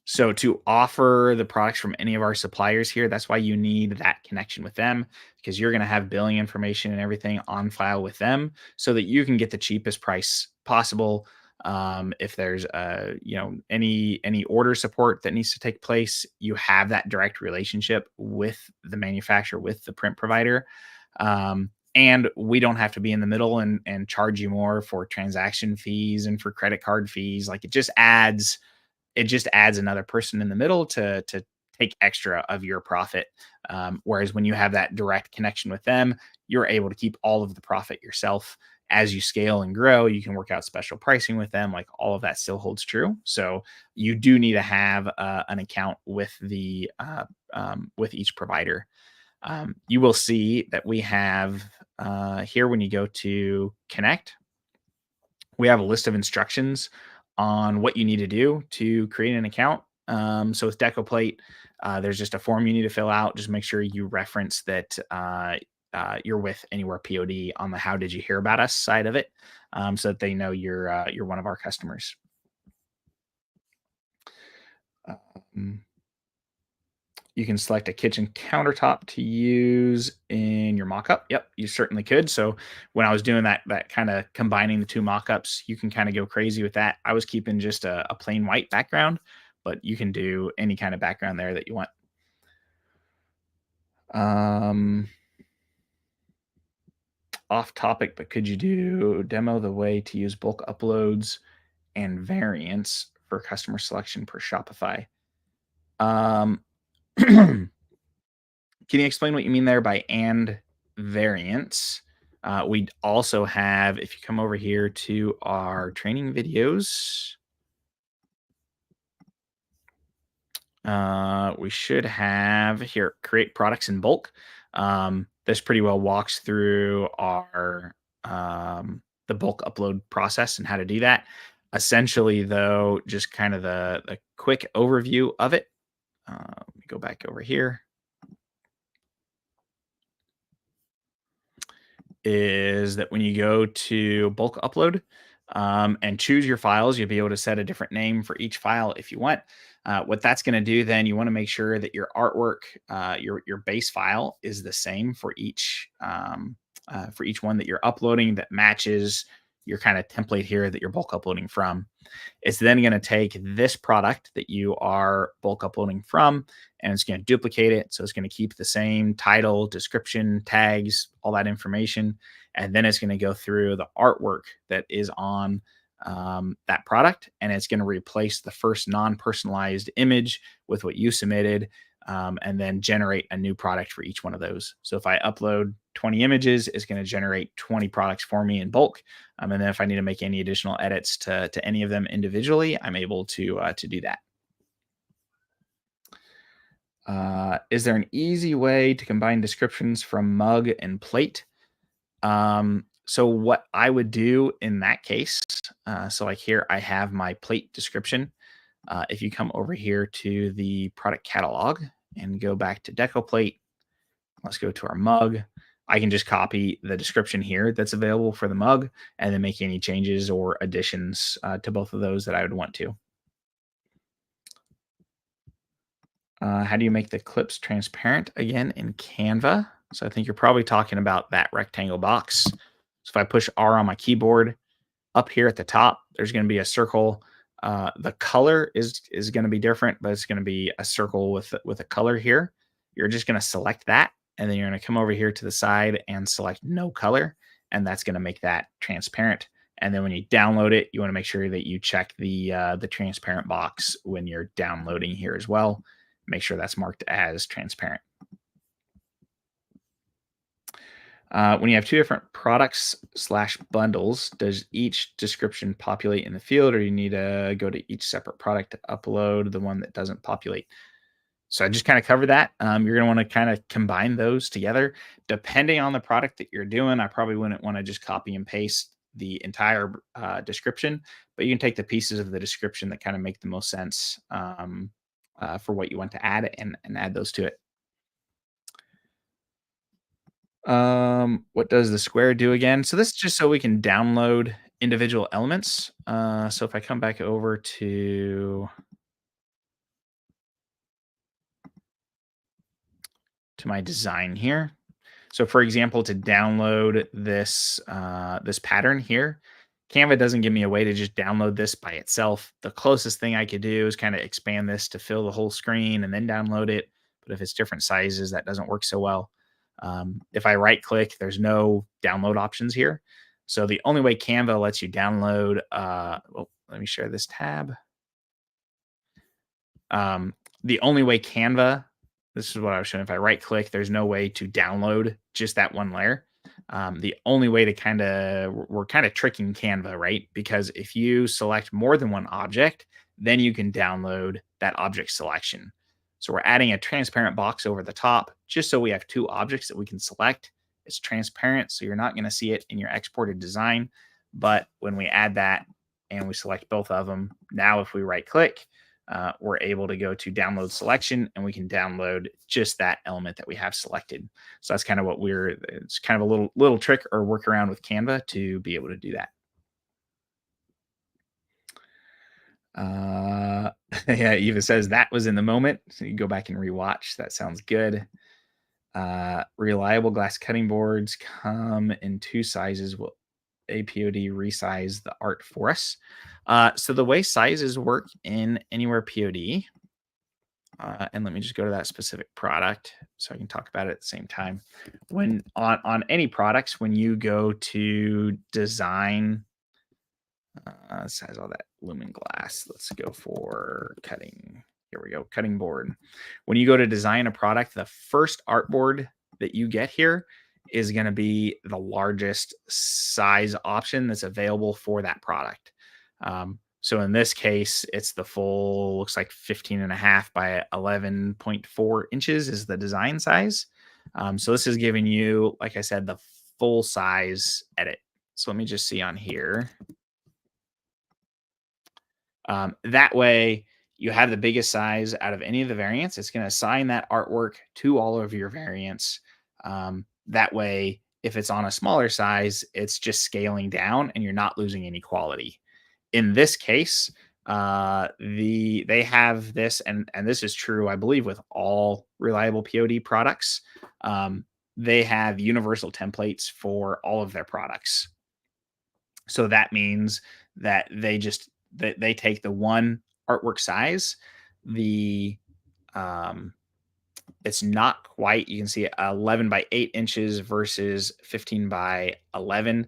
So to offer the products from any of our suppliers here, that's why you need that connection with them, because you're going to have billing information and everything on file with them so that you can get the cheapest price possible. If there's any order support that needs to take place, you have that direct relationship with the manufacturer, with the print provider. And we don't have to be in the middle and charge you more for transaction fees and for credit card fees. Like it just adds another person in the middle to take extra of your profit. Whereas when you have that direct connection with them, you're able to keep all of the profit yourself, as you scale and grow, you can work out special pricing with them. Like all of that still holds true. So you do need to have an account with the with each provider. You will see that we have here when you go to connect, we have a list of instructions on what you need to do to create an account. So with Deco Plate, there's just a form you need to fill out. Just make sure you reference that you're with Anywhere POD on the "How did you hear about us" side of it, so that they know you're one of our customers. Um, You can select a kitchen countertop to use in your mockup. Yep, you certainly could. So when I was doing that kind of combining the two mockups, you can kind of go crazy with that. I was keeping just a plain white background, but you can do any kind of background there that you want. Um, Off topic, but could you do demo the way to use bulk uploads and variants for customer selection per Shopify? Um, Can you explain what you mean there by "and variants"? We also have, if you come over here to our training videos, we should have here create products in bulk. This pretty well walks through our the bulk upload process and how to do that. Essentially, though, just kind of the quick overview of it. Let me go back over here. Is that when you go to bulk upload and choose your files, you'll be able to set a different name for each file if you want. What that's going to do, then you want to make sure that your artwork, your base file, is the same for each one that you're uploading that matches your kind of template here that you're bulk uploading from. It's then going to take this product that you are bulk uploading from and it's going to duplicate it. So it's going to keep the same title, description, tags, all that information. And then it's going to go through the artwork that is on that product and it's going to replace the first non personalized image with what you submitted. And then generate a new product for each one of those. So if I upload 20 images, it's going to generate 20 products for me in bulk. And then if I need to make any additional edits to any of them individually, I'm able to do that. Is there an easy way to combine descriptions from mug and plate? So what I would do in that case, so like here I have my plate description. If you come over here to the product catalog and go back to Deco Plate, let's go to our mug. I can just copy the description here that's available for the mug and then make any changes or additions to both of those that I would want to. How do you make the clips transparent again in Canva? So I think you're probably talking about that rectangle box. So if I push R on my keyboard, up here at the top, there's going to be a circle. The color is going to be different, but it's going to be a circle with a color here. You're just going to select that, and then you're going to come over here to the side and select no color, and that's going to make that transparent. And then when you download it, you want to make sure that you check the transparent box when you're downloading here as well. Make sure that's marked as transparent. When you have two different products slash bundles, does each description populate in the field, or you need to go to each separate product to upload the one that doesn't populate? So I just kind of covered that. You're going to want to kind of combine those together. Depending on the product that you're doing, I probably wouldn't want to just copy and paste the entire description, but you can take the pieces of the description that kind of make the most sense for what you want to add and add those to it. What does the square do again? So this is just so we can download individual elements. So if I come back over to my design here. So for example, to download this pattern here, Canva doesn't give me a way to just download this by itself. The closest thing I could do is kind of expand this to fill the whole screen and then download it. But if it's different sizes, that doesn't work so well. If I right click, there's no download options here. So the only way Canva lets you download, well, let me share this tab. The only way Canva, this is what I was showing. If I right click, there's no way to download just that one layer. The only way to we're kind of tricking Canva, right? Because if you select more than one object, then you can download that object selection. So we're adding a transparent box over the top just so we have two objects that we can select. It's transparent, so you're not going to see it in your exported design. But when we add that and we select both of them, now if we right click, we're able to go to download selection and we can download just that element that we have selected. So that's kind of what it's kind of a little trick or workaround with Canva to be able to do that. Uh, yeah, it even says that was in the moment. So you go back and rewatch. That sounds good. Reliable glass cutting boards come in two sizes. Will APOD resize the art for us? So the way sizes work in Anywhere POD, and let me just go to that specific product so I can talk about it at the same time. When on any products, when you go to design, size all that lumen glass. Let's go for cutting. Here we go, cutting board. When you go to design a product, the first artboard that you get here is going to be the largest size option that's available for that product. So in this case, it's the full, looks like 15.5 by 11.4 inches is the design size. So this is giving you, like I said, the full size edit. So let me just see on here. That way, you have the biggest size out of any of the variants. It's going to assign that artwork to all of your variants. That way, if it's on a smaller size, it's just scaling down and you're not losing any quality. In this case, they have this, and this is true, I believe, with all reliable POD products. They have universal templates for all of their products. So that means that they take the one artwork size, the um, it's not quite, you can see 11 by 8 inches versus 15 by 11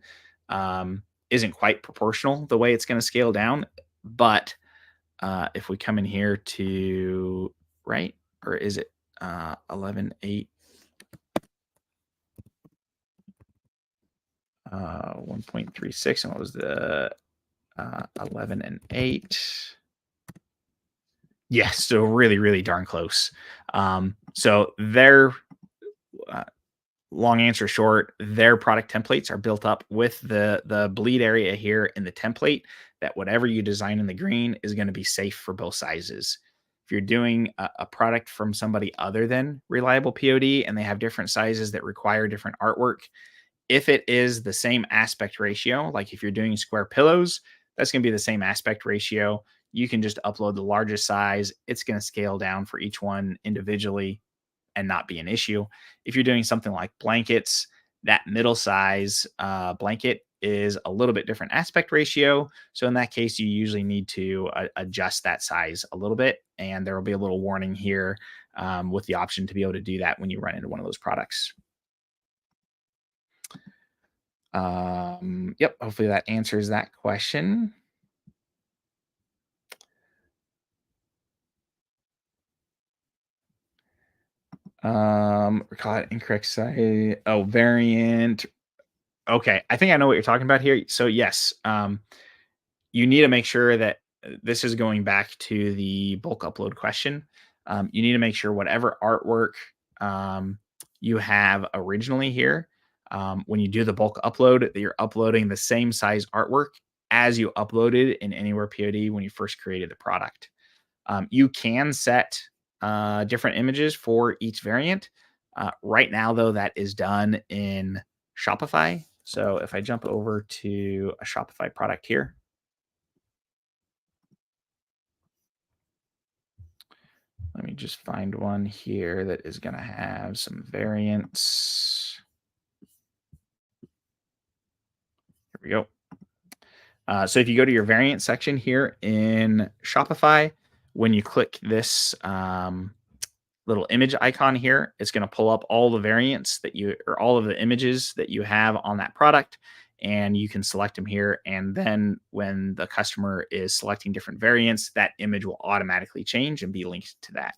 isn't quite proportional the way it's going to scale down. But if we come in here to right, or is it 11 8 1.36, and what was the 11 and 8? Yes, so really, really darn close. So their long answer short, their product templates are built up with the bleed area here in the template, that whatever you design in the green is going to be safe for both sizes. If you're doing a product from somebody other than Reliable POD and they have different sizes that require different artwork, if it is the same aspect ratio, like if you're doing square pillows, that's going to be the same aspect ratio. You can just upload the largest size. It's going to scale down for each one individually and not be an issue. If you're doing something like blankets, that middle size blanket is a little bit different aspect ratio. So in that case, you usually need to adjust that size a little bit. And there will be a little warning here with the option to be able to do that when you run into one of those products. Yep, hopefully that answers that question. Recall it incorrect site. Oh, variant. Okay, I think I know what you're talking about here. So yes, you need to make sure that this is going back to the bulk upload question. You need to make sure whatever artwork you have originally here, when you do the bulk upload, that you're uploading the same size artwork as you uploaded in Anywhere POD when you first created the product. You can set different images for each variant. Right now, though, that is done in Shopify. So if I jump over to a Shopify product here, let me just find one here that is going to have some variants. Here we go. So if you go to your variant section here in Shopify, when you click this little image icon here, it's going to pull up all the variants that you, or all of the images that you have on that product, and you can select them here. And then when the customer is selecting different variants, that image will automatically change and be linked to that.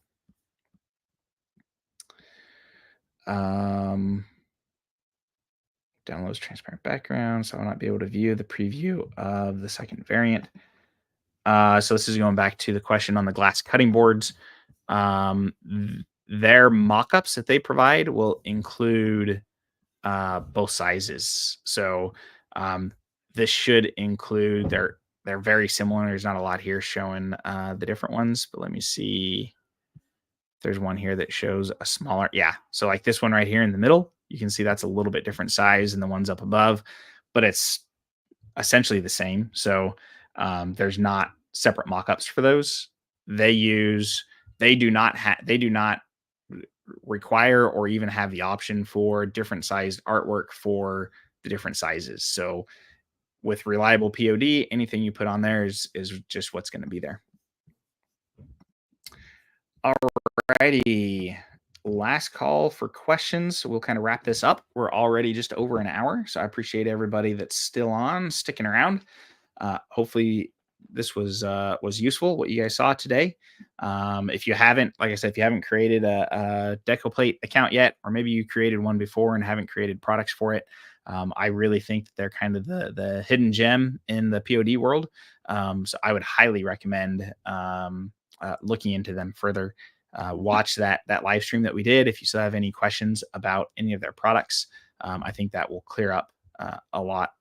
Downloads transparent background, so I'll not be able to view the preview of the second variant. So this is going back to the question on the glass cutting boards. Their mock-ups that they provide will include both sizes. So this should include they're very similar. There's not a lot here showing the different ones, but let me see. There's one here that shows a smaller. Yeah. So like this one right here in the middle, you can see that's a little bit different size than the ones up above, but it's essentially the same. So there's not separate mockups for those. They do not require or even have the option for different sized artwork for the different sizes. So with reliable POD, anything you put on there is just what's going to be there. Alrighty. Last call for questions. We'll kind of wrap this up. We're already just over an hour, so I appreciate everybody that's still on, sticking around. Hopefully this was useful, what you guys saw today. If you haven't, like I said, if you haven't created a Deco Plate account yet, or maybe you created one before and haven't created products for it, I really think that they're kind of the hidden gem in the POD world. So I would highly recommend looking into them further. Watch that live stream that we did. If you still have any questions about any of their products, I think that will clear up a lot.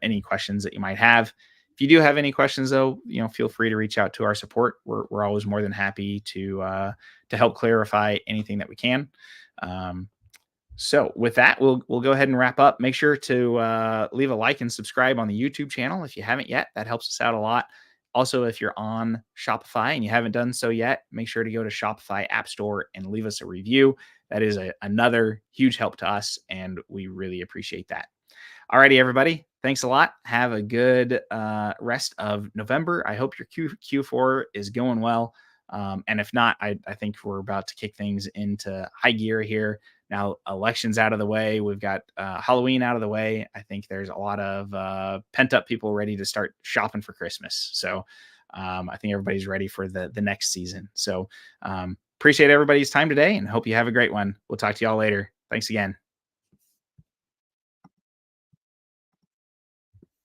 Any questions that you might have. If you do have any questions, though, feel free to reach out to our support. We're always more than happy to help clarify anything that we can. So with that, we'll go ahead and wrap up. Make sure to leave a like and subscribe on the YouTube channel if you haven't yet. That helps us out a lot. Also, if you're on Shopify and you haven't done so yet, make sure to go to Shopify App Store and leave us a review. That is another huge help to us, and we really appreciate that. Alrighty, everybody. Thanks a lot. Have a good rest of November. I hope your Q4 is going well. And if not, I think we're about to kick things into high gear here. Now, elections out of the way. We've got Halloween out of the way. I think there's a lot of pent-up people ready to start shopping for Christmas. So I think everybody's ready for the next season. So appreciate everybody's time today and hope you have a great one. We'll talk to y'all later. Thanks again.